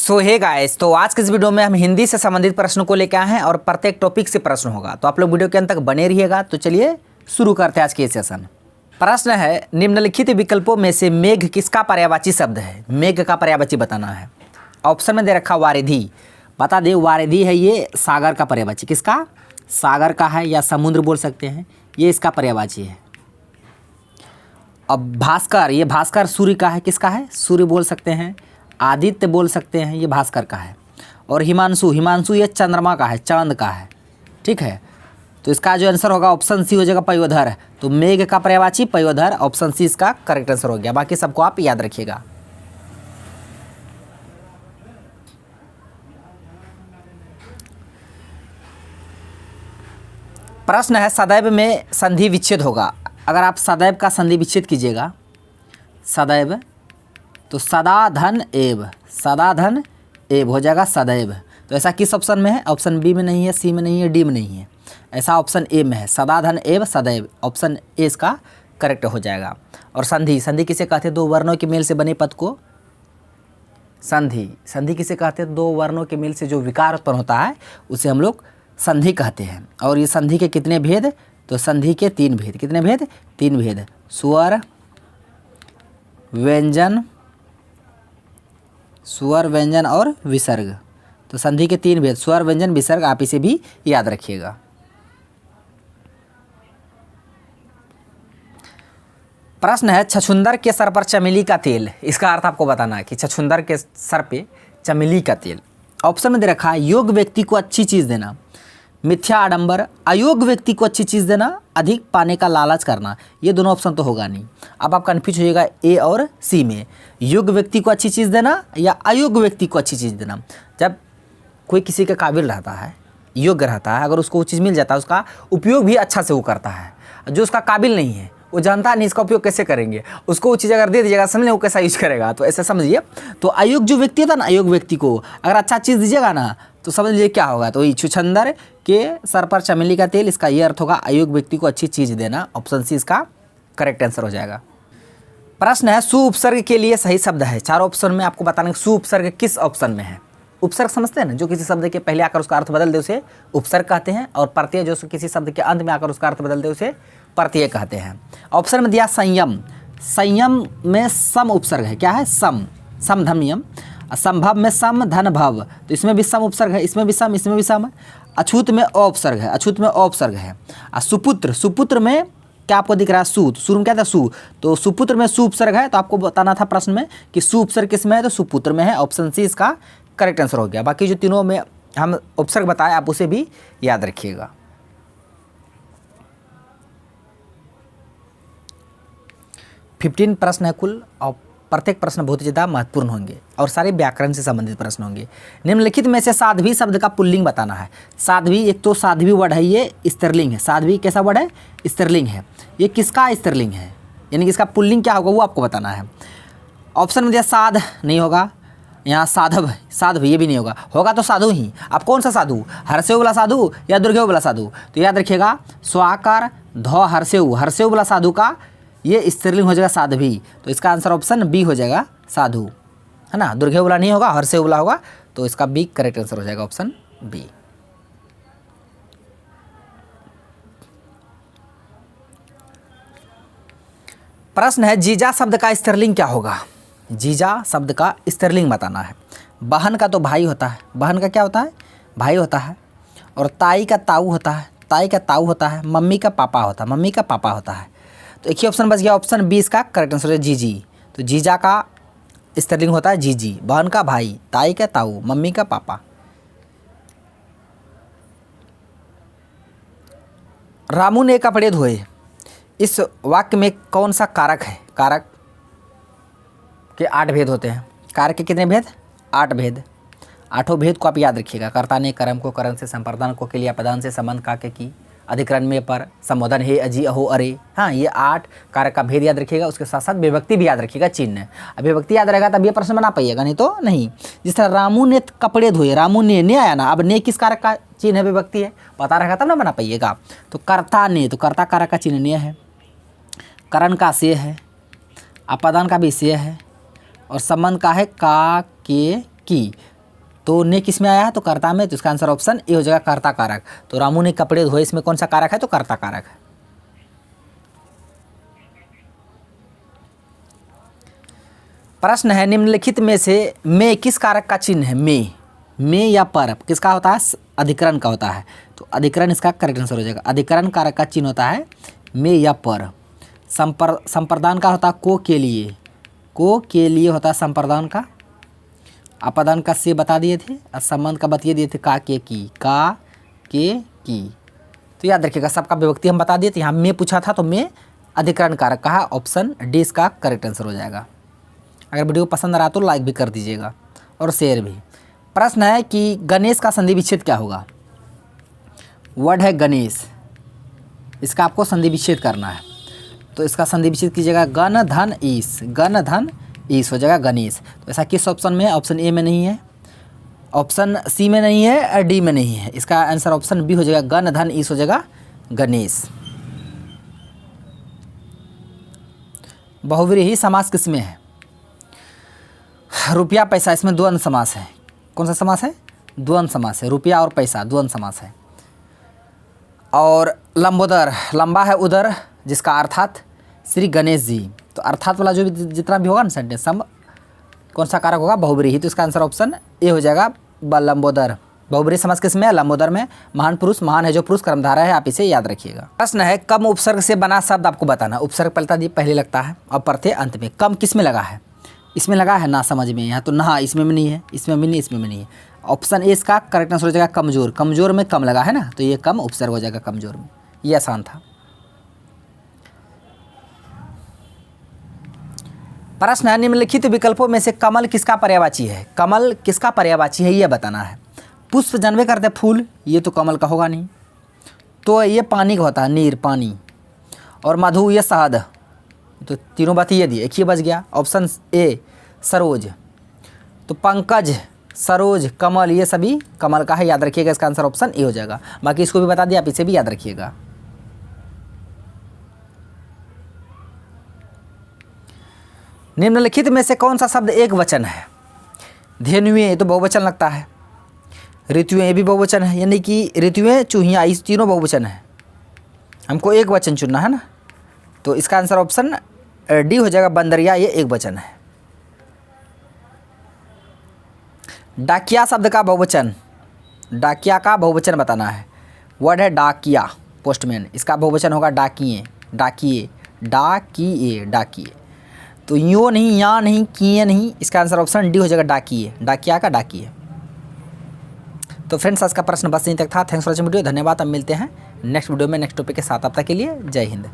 सो hey guys, तो आज के इस वीडियो में हम हिंदी से संबंधित प्रश्न को लेकर आए हैं और प्रत्येक टॉपिक से प्रश्न होगा। तो आप लोग वीडियो के अंत तक बने रहिएगा। तो चलिए शुरू करते हैं आज के सेशन। प्रश्न है, निम्नलिखित विकल्पों में से मेघ किसका पर्यायवाची शब्द है? मेघ का पर्यायवाची बताना है। ऑप्शन में दे रखा वारिधि, बता दे वारिधि है ये सागर का पर्यायवाची। किसका? सागर का है, या समुद्र बोल सकते हैं, ये इसका पर्यायवाची है। अब भास्कर, ये भास्कर सूर्य का है। किसका है? सूर्य बोल सकते हैं। आदित्य बोल सकते हैं, ये भास्कर का है। और हिमांशु, हिमांशु ये चंद्रमा का है, चांद का है। ठीक है, तो इसका जो आंसर होगा ऑप्शन सी हो जाएगा, पयोधर। तो मेघ का पर्यायवाची पयोधर, ऑप्शन सी इसका करेक्ट आंसर हो गया। बाकी सबको आप याद रखिएगा। प्रश्न है, सदैव में संधि विच्छेद होगा। अगर आप सदैव का संधि विच्छेद कीजिएगा, सदैव, तो सदा धन एव, सदा धन एव हो जाएगा सदैव। तो ऐसा किस ऑप्शन में है? ऑप्शन बी में नहीं है, सी में नहीं है, डी में नहीं है, ऐसा ऑप्शन ए में है, सदा धन एव सदैव। ऑप्शन ए इसका करेक्ट हो जाएगा। और संधि, संधि किसे कहते हैं? दो वर्णों के मेल से बने पद को संधि, संधि किसे कहते हैं? दो वर्णों के मेल से जो विकार उत्पन्न होता है उसे हम लोग संधि कहते हैं। और ये संधि के कितने भेद? तो संधि के तीन भेद। कितने भेद? तीन भेद, स्वर, व्यंजन, स्वर, व्यंजन और विसर्ग। तो संधि के तीन भेद, स्वर, व्यंजन, विसर्ग, आप इसे भी याद रखिएगा। प्रश्न है, छछूंदर के सर पर चमेली का तेल। इसका अर्थ आपको बताना है कि छछूंदर के सर पे चमेली का तेल। ऑप्शन में दे रखा है, योग व्यक्ति को अच्छी चीज़ देना, मिथ्या आडंबर, अयोग व्यक्ति को अच्छी चीज़ देना, अधिक पाने का लालच करना। ये दोनों ऑप्शन तो होगा नहीं। अब आप कन्फ्यूज होइएगा ए और सी में, योग व्यक्ति को अच्छी चीज़ देना या अयोग व्यक्ति को अच्छी चीज़ देना। जब कोई किसी के काबिल रहता है, योग्य रहता है, अगर उसको वो चीज़ मिल जाता है, उसका उपयोग भी अच्छा से वो करता है। जो उसका काबिल नहीं है, वो जानता नहीं इसका उपयोग कैसे करेंगे, उसको वो चीज़ अगर दे दीजिएगा, समझ वो कैसा यूज करेगा। तो ऐसे समझिए, तो अयोग जो व्यक्ति होता है ना, अयोग व्यक्ति को अगर अच्छा चीज़ दीजिएगा ना, तो समझ लीजिए क्या होगा। तो ये छछूंदर के सर पर चमेली का तेल, इसका ये अर्थ होगा अयोग व्यक्ति को अच्छी चीज़ देना। ऑप्शन सी इसका करेक्ट आंसर हो जाएगा। प्रश्न है, सु उपसर्ग के लिए सही शब्द है। चारों ऑप्शन में आपको बताना है सु उपसर्ग किस ऑप्शन में है। उपसर्ग समझते हैं ना, जो किसी शब्द के पहले आकर उसका अर्थ बदल दे उसे उपसर्ग कहते हैं। और प्रत्यय जो किसी शब्द के अंत में आकर उसका अर्थ बदल दे उसे प्रत्यय कहते हैं। ऑप्शन में दिया संयम, संयम में सम उपसर्ग है। क्या है? सम, सम धम यम। संभव में सम धन भव, तो इसमें भी सम उपसर्ग है, इसमें भी सम, इसमें भी सम। अछूत में अ उपसर्ग है, अछूत में अ उपसर्ग है। सुपुत्र, सुपुत्र में क्या आपको दिख रहा है? सु, शुरू में क्या था? सु, तो सुपुत्र में सु उपसर्ग है। तो आपको बताना था प्रश्न में कि सु उपसर्ग किस में है, तो सुपुत्र में है। ऑप्शन सी इसका करेक्ट आंसर हो गया। बाकी जो तीनों में हम उपसर्ग बताए, आप उसे भी याद रखिएगा। फिफ्टीन प्रश्न है कुल, और प्रत्येक प्रश्न बहुत ही ज़्यादा महत्वपूर्ण होंगे और सारे व्याकरण से संबंधित प्रश्न होंगे। निम्नलिखित में से साध्वी शब्द का पुल्लिंग बताना है। साध्वी, एक तो साध्वी वर्ड है, ये स्त्रीलिंग है। साध्वी कैसा वर्ड है? स्त्रीलिंग है। ये किसका स्त्रीलिंग है, यानी कि इसका पुल्लिंग क्या होगा वो आपको बताना है। ऑप्शन में दिया साध, नहीं होगा। यहाँ साधव, साधव ये भी नहीं होगा। होगा तो साधु ही। आप कौन सा साधु? हरसेव वाला साधु या दुर्गेव वाला साधु? तो याद रखिएगा, स्वाकार ध हरसेव, हरसेव वाला साधु का ये स्त्रीलिंग हो जाएगा साध्वी। तो इसका आंसर ऑप्शन बी हो जाएगा, साधु, है ना। दुर्गेव वाला नहीं होगा, हरसेव वाला होगा। तो इसका बी करेक्ट आंसर हो जाएगा, ऑप्शन बी। प्रश्न है, जीजा शब्द का स्त्रीलिंग क्या होगा? जीजा शब्द का स्त्रीलिंग बताना है। बहन का तो भाई होता है, बहन का क्या होता है? भाई होता है। और ताई का ताऊ होता है, ताई का ताऊ होता है। मम्मी का पापा होता है, मम्मी का पापा होता है। तो एक ही ऑप्शन बच गया, ऑप्शन बी इसका करेक्ट आंसर है, जीजी। तो जीजा का स्त्रीलिंग होता है जीजी। बहन का भाई, ताई का ताऊ, मम्मी का पापा। रामू ने कपड़े धोए, इस वाक्य में कौन सा कारक है? कारक के 8 भेद होते हैं। कारक के कितने भेद? 8 भेद। 8 भेद को आप याद रखिएगा। कर्ता ने कर्म को, करण से संपर्दन को, क्रिया प्रदान से संबंध का के की, अधिकरण में पर, संबोधन हे, अजी, अहो, अरे। हाँ, ये 8 कारक का भेद याद रखिएगा। उसके साथ साथ विभक्ति भी याद रखिएगा, चिन्ह। अब विभक्ति याद रहेगा तब ये प्रश्न बना पाइएगा, नहीं तो नहीं। जिस तरह रामू ने कपड़े धोए, रामू ने आया ना, अब ने किस कारक का चिन्ह है? विभक्ति है, पता रहेगा तब ना बना पाइएगा। तो कर्ता ने, तो कर्ता कारक का चिन्ह ने है। करण का से है, अपादान का भी से है, और संबंध का है का, के, की। तो ने किस में आया है, तो कर्ता में, तो इसका आंसर ऑप्शन ए हो जाएगा कर्ता कारक। तो रामू ने कपड़े धोए, इसमें कौन सा कारक है, तो कर्ता कारक है। प्रश्न है निम्नलिखित में से में किस कारक का चिन्ह है, में या पर किसका होता है, अधिकरण का होता है। तो अधिकरण इसका करेक्ट आंसर हो जाएगा। अधिकरण कारक का चिन्ह होता है में या पर। संप्रदान का होता है को के लिए होता है संप्रदान का। अपादान का से बता दिए थे और संबंध का बता दिए थे का के की। तो याद रखिएगा सबका विभक्ति हम बता दिए थे। यहाँ में पूछा था तो में अधिकरण कारक का है, ऑप्शन डी इसका करेक्ट आंसर हो जाएगा। अगर वीडियो पसंद आ रहा तो लाइक भी कर दीजिएगा और शेयर भी। प्रश्न है कि गणेश का संधि विच्छेद क्या होगा। वर्ड है गणेश, इसका आपको संधि विच्छेद करना है। तो इसका संधि विच्छेद कीजिएगा गण धन ईस हो जाएगा गणेश। तो ऐसा किस ऑप्शन में है, ऑप्शन ए में नहीं है, ऑप्शन सी में नहीं है, डी में नहीं है। इसका आंसर ऑप्शन बी हो जाएगा गण धन ईस हो जाएगा गणेश। बहुव्रीहि समास किसमें है, रुपया पैसा, इसमें द्वंद्व समास है। कौन सा समास है, द्वंद्व समास है। रुपया और पैसा द्वंद्व समास है। और लंबोदर, लंबा है उदर, जिसका अर्थात श्री गणेश जी। तो अर्थात वाला जो भी जितना भी होगा ना सेंटेंस, सब कौन सा कारक होगा, बहुव्रीहि। तो इसका आंसर ऑप्शन ए हो जाएगा लंबोदर। बहुव्रीहि समास किसमें है, लंबोदर में। महान पुरुष, महान है जो पुरुष कर्मधारय है, आप इसे याद रखिएगा। प्रश्न है कम उपसर्ग से बना शब्द आपको बताना। उपसर्ग पहले लगता है और प्रत्यय अंत में। कम किस में लगा है, इसमें लगा है ना समझ में, यहाँ तो नहा इसमें भी नहीं है, इसमें भी नहीं, इसमें भी नहीं है। ऑप्शन ए इसका करेक्ट आंसर हो जाएगा कमजोर। कमजोर में कम लगा है ना, तो ये कम उपसर्ग हो जाएगा कमजोर में। ये आसान था। प्रश्न है निम्नलिखित विकल्पों में से कमल किसका पर्यायवाची है। कमल किसका पर्यायवाची है ये बताना है। पुष्प जन्मे करते फूल, ये तो कमल का होगा नहीं। तो ये पानी का होता है, नीर पानी। और मधु ये शहद। तो तीनों बात ये दी, एक ही बच गया। Option A Saroj. तो पंकज, सरोज, कमल ये सभी कमल का है, याद रखिएगा। इसका आंसर ऑप्शन ए हो जाएगा। बाकी इसको भी बता दिया, आप इसे भी याद रखिएगा। निम्नलिखित में से कौन सा शब्द एक वचन है। धेनुएं तो बहुवचन लगता है। ऋतुएं ये भी बहुवचन है, यानी कि ऋतुएं, चूहियाँ, इस तीनों बहुवचन है। हमको एक वचन चुनना है ना, तो इसका आंसर ऑप्शन डी हो जाएगा बंदरिया, ये एक वचन है। डाकिया शब्द का बहुवचन, डाकिया का बहुवचन बताना है। वर्ड है डाकिया, पोस्टमैन। इसका बहुवचन होगा डाकिए, डाकिए। तो यो नहीं, या नहीं, किए नहीं। इसका आंसर ऑप्शन डी हो जाएगा डाकिए, डाकिया का डाकिए। तो फ्रेंड्स आज का प्रश्न बस यहीं तक था। थैंक्स फॉर वॉचिंग वीडियो, धन्यवाद। अब मिलते हैं नेक्स्ट वीडियो में नेक्स्ट टॉपिक के साथ। अब तक के लिए जय हिंद।